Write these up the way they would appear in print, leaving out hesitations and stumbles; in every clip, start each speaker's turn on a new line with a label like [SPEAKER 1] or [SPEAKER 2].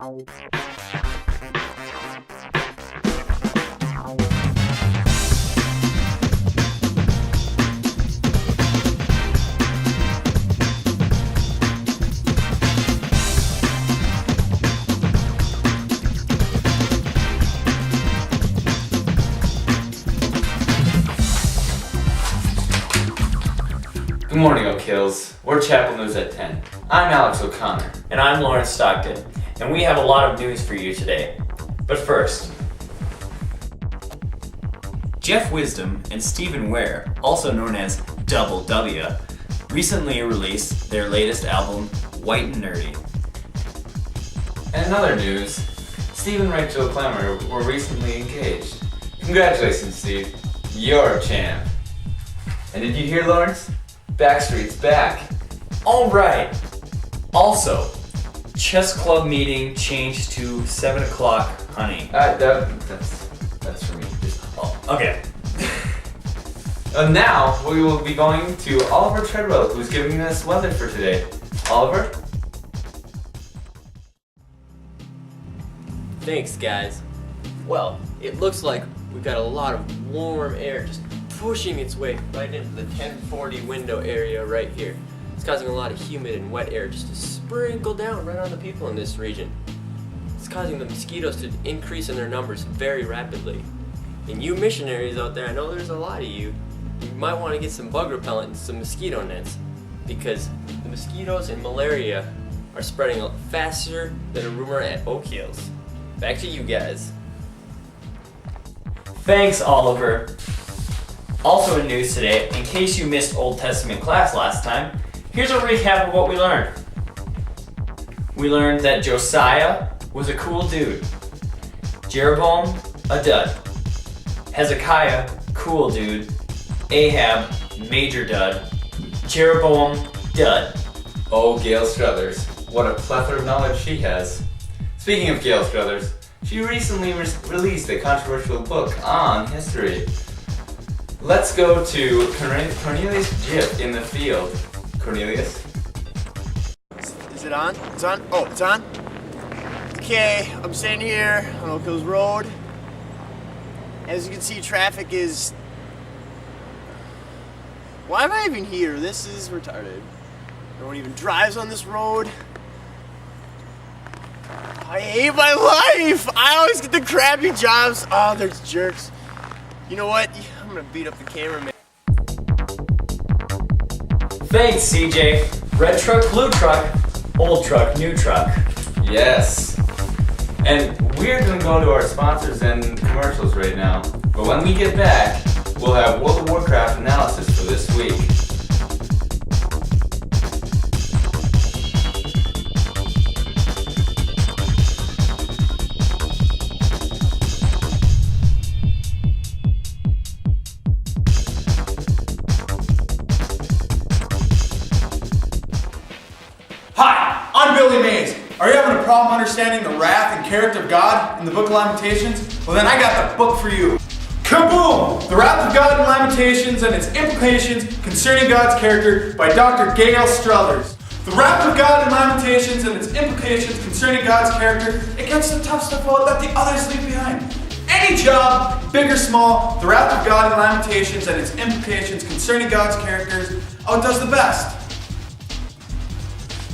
[SPEAKER 1] Good morning, Oak Hills. We're Chapel News at 10. I'm Alex O'Connor.
[SPEAKER 2] And I'm Lawrence Stockton, and we have a lot of news for you today. But first, Jeff Wisdom and Stephen Ware, also known as Double W, recently released their latest album, White and Nerdy.
[SPEAKER 1] And in other news, Steve and Rachel Clemmer were recently engaged. Congratulations, Steve. You're a champ. And did you hear, Lawrence? Backstreet's back.
[SPEAKER 2] Alright. Also, chess club meeting changed to 7 o'clock, honey.
[SPEAKER 1] That's for me.
[SPEAKER 2] Oh, okay.
[SPEAKER 1] And now we will be going to Oliver Treadwell, who's giving us weather for today. Oliver?
[SPEAKER 3] Thanks, guys. Well, it looks like we've got a lot of warm air just pushing its way right into the 1040 window area right here. It's causing a lot of humid and wet air just to sprinkle down right on the people in this region. It's causing the mosquitoes to increase in their numbers very rapidly. And you missionaries out there, I know there's a lot of you, you might want to get some bug repellent and some mosquito nets, because the mosquitoes and malaria are spreading faster than a rumor at Oak Hills. Back to you guys.
[SPEAKER 2] Thanks, Oliver. Also in news today, in case you missed Old Testament class last time, here's a recap of what we learned. We learned that Josiah was a cool dude. Jeroboam, a dud. Hezekiah, cool dude. Ahab, major dud. Jeroboam, dud.
[SPEAKER 1] Oh, Gail Struthers. What a plethora of knowledge she has. Speaking of Gail Struthers, she recently released a controversial book on history. Let's go to Cornelius Jip in the field. Cornelius?
[SPEAKER 4] Is it on? It's on? Oh, it's on? Okay, I'm standing here on Oak Hills Road. As you can see, traffic is... Why am I even here? This is retarded. No one even drives on this road. I hate my life! I always get the crappy jobs. Oh, there's jerks. You know what? I'm gonna beat up the cameraman.
[SPEAKER 2] Thanks, CJ. Red truck, blue truck, old truck, new truck.
[SPEAKER 1] Yes. And we're gonna go to our sponsors and commercials right now. But when we get back, we'll have World of Warcraft analysis for this week.
[SPEAKER 5] Hi, I'm Billy Mays. Are you having a problem understanding the wrath and character of God in the Book of Lamentations? Well, then I got the book for you. Kaboom! The Wrath of God in Lamentations and its Implications Concerning God's Character by Dr. Gail Struthers. The Wrath of God in Lamentations and its Implications Concerning God's Character, it gets the tough stuff out that the others leave behind. Any job, big or small, the Wrath of God in Lamentations and its Implications Concerning God's Characters outdoes the best.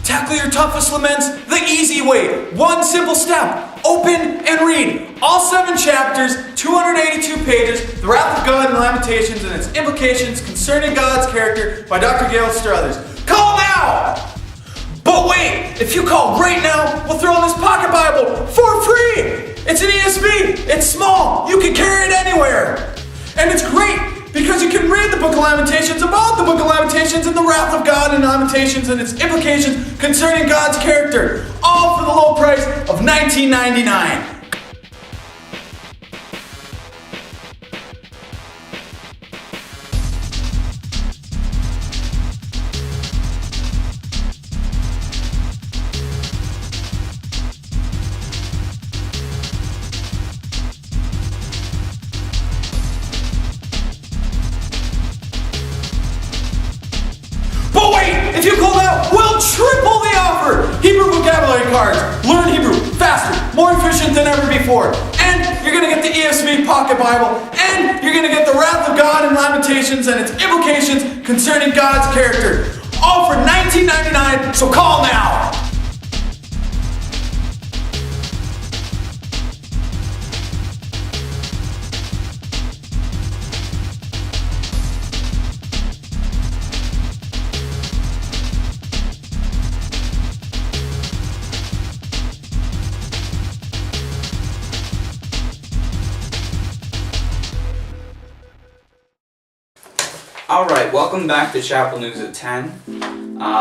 [SPEAKER 5] Tackle your toughest laments the easy way. One simple step. Open and read. All 7 chapters, 282 pages, The Wrath of God and Lamentations and its Implications Concerning God's Character by Dr. Gail Struthers. Call now! But wait, if you call right now, we'll throw in this pocket Bible for free! It's an ESV, it's small, you can carry it anywhere. And it's great because you can read the Book of Lamentations about the Book of Lamentations and the Wrath of God and Lamentations and its implications concerning God's character, all for the low price of $19.99. If you call now, we'll triple the offer! Hebrew vocabulary cards. Learn Hebrew fast than ever before. And you're going to get the ESV Pocket Bible. And you're going to get the Wrath of God and Lamentations and its implications concerning God's character. All for $19.99, so call now!
[SPEAKER 6] Alright, welcome back to Chapel News at 10.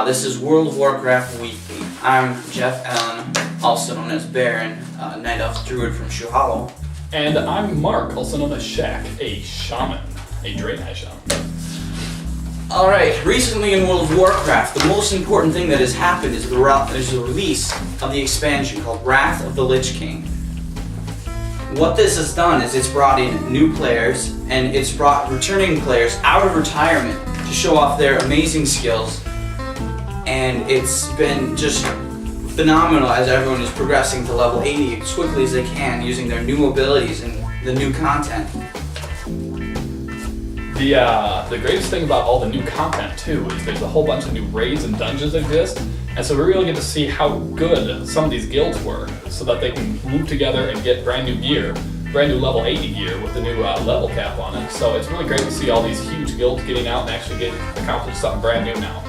[SPEAKER 6] This is World of Warcraft Weekly. I'm Jeff Allen, also known as Baron, Night Elf Druid from Shoe Hollow.
[SPEAKER 7] And I'm Mark, also known as Shaq, a shaman, a Draenei shaman.
[SPEAKER 6] Alright, recently in World of Warcraft, the most important thing that has happened is the release of the expansion called Wrath of the Lich King. What this has done is it's brought in new players, and it's brought returning players out of retirement to show off their amazing skills, and it's been just phenomenal as everyone is progressing to level 80 as quickly as they can using their new abilities and the new content.
[SPEAKER 7] The greatest thing about all the new content too is there's a whole bunch of new raids and dungeons exist, and so we really get to see how good some of these guilds were, so that they can move together and get brand new gear, brand new level 80 gear with the new level cap on it. So it's really great to see all these huge guilds getting out and actually accomplishing something brand new now.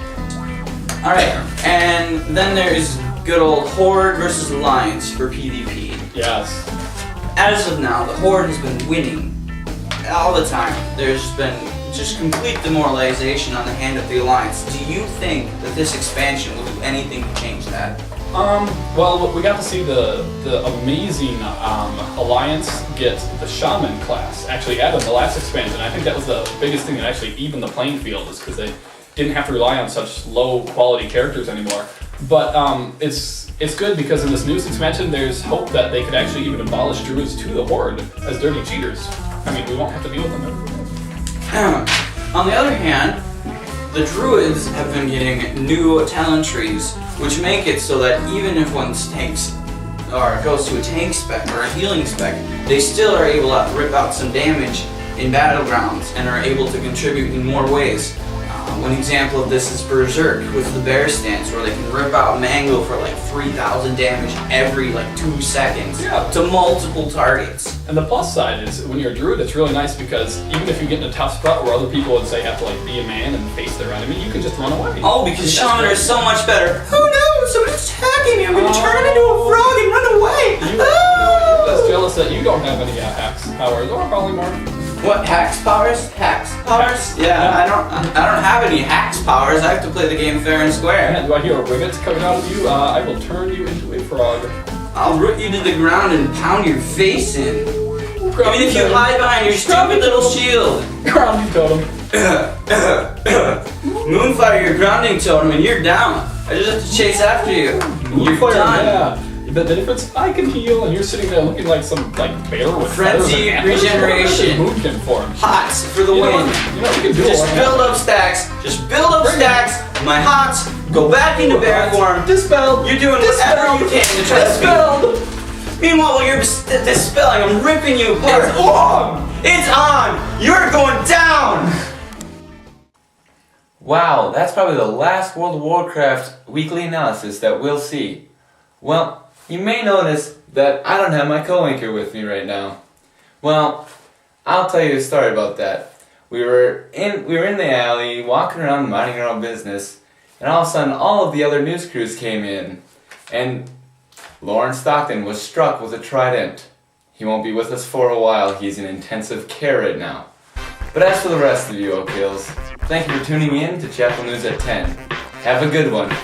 [SPEAKER 6] Alright, and then there's good old Horde versus Alliance for PvP.
[SPEAKER 7] Yes.
[SPEAKER 6] As of now, the Horde has been winning all the time. There's been just complete demoralization on the hand of the Alliance. Do you think that this expansion will do anything to change that?
[SPEAKER 7] Well, we got to see the amazing Alliance get the Shaman class actually added in the last expansion. I think that was the biggest thing that actually evened the playing field, is because they didn't have to rely on such low quality characters anymore. But it's good because in this newest expansion there's hope that they could actually even abolish druids to the Horde as dirty cheaters. I mean, we won't have to deal with them every day.
[SPEAKER 6] On the other hand, the druids have been getting new talent trees, which make it so that even if one takes or goes to a tank spec or a healing spec, they still are able to rip out some damage in battlegrounds and are able to contribute in more ways. One example of this is Berserk with the bear stance, where they can rip out Mango for like 3,000 damage every like 2 seconds to multiple targets.
[SPEAKER 7] And the plus side is, when you're a druid, it's really nice because even if you get in a tough spot where other people would say have to like be a man and face their enemy, you can just run away.
[SPEAKER 6] Oh, because Shaman are so much better. Oh no, someone's attacking me! I'm gonna turn into a frog and run away!
[SPEAKER 7] You're just jealous that you don't have any hacks powers, or probably more.
[SPEAKER 6] What, hacks powers? Hacks powers? Yeah, I don't have any hacks powers. I have to play the game fair and square.
[SPEAKER 7] Man, do I hear a rivet coming out of you? I will turn you into a frog.
[SPEAKER 6] I'll root you to the ground and pound your face in. Even if you hide behind your stupid little shield.
[SPEAKER 7] Grounding totem.
[SPEAKER 6] Moonfire your grounding totem and you're down. I just have to chase after you. You're done.
[SPEAKER 7] Yeah. The difference, I can heal, and you're sitting there looking like some bear with
[SPEAKER 6] frenzy regeneration.
[SPEAKER 7] Moon can form.
[SPEAKER 6] Hots for the win.
[SPEAKER 7] You know, you can do
[SPEAKER 6] Just build up stacks. Just build up stacks. My hots go back into bear form.
[SPEAKER 7] Dispelled.
[SPEAKER 6] You're doing whatever you can to try to speed. Meanwhile, while you're dispelling, I'm ripping you apart.
[SPEAKER 7] It's on.
[SPEAKER 6] It's on. You're going down.
[SPEAKER 1] Wow, that's probably the last World of Warcraft weekly analysis that we'll see. Well, you may notice that I don't have my co-anchor with me right now. Well, I'll tell you a story about that. We were in the alley, walking around, minding our own business, and all of a sudden all of the other news crews came in, and Lauren Stockton was struck with a trident. He won't be with us for a while. He's in intensive care right now. But as for the rest of you, Oak Hills, thank you for tuning in to Chapel News at 10. Have a good one.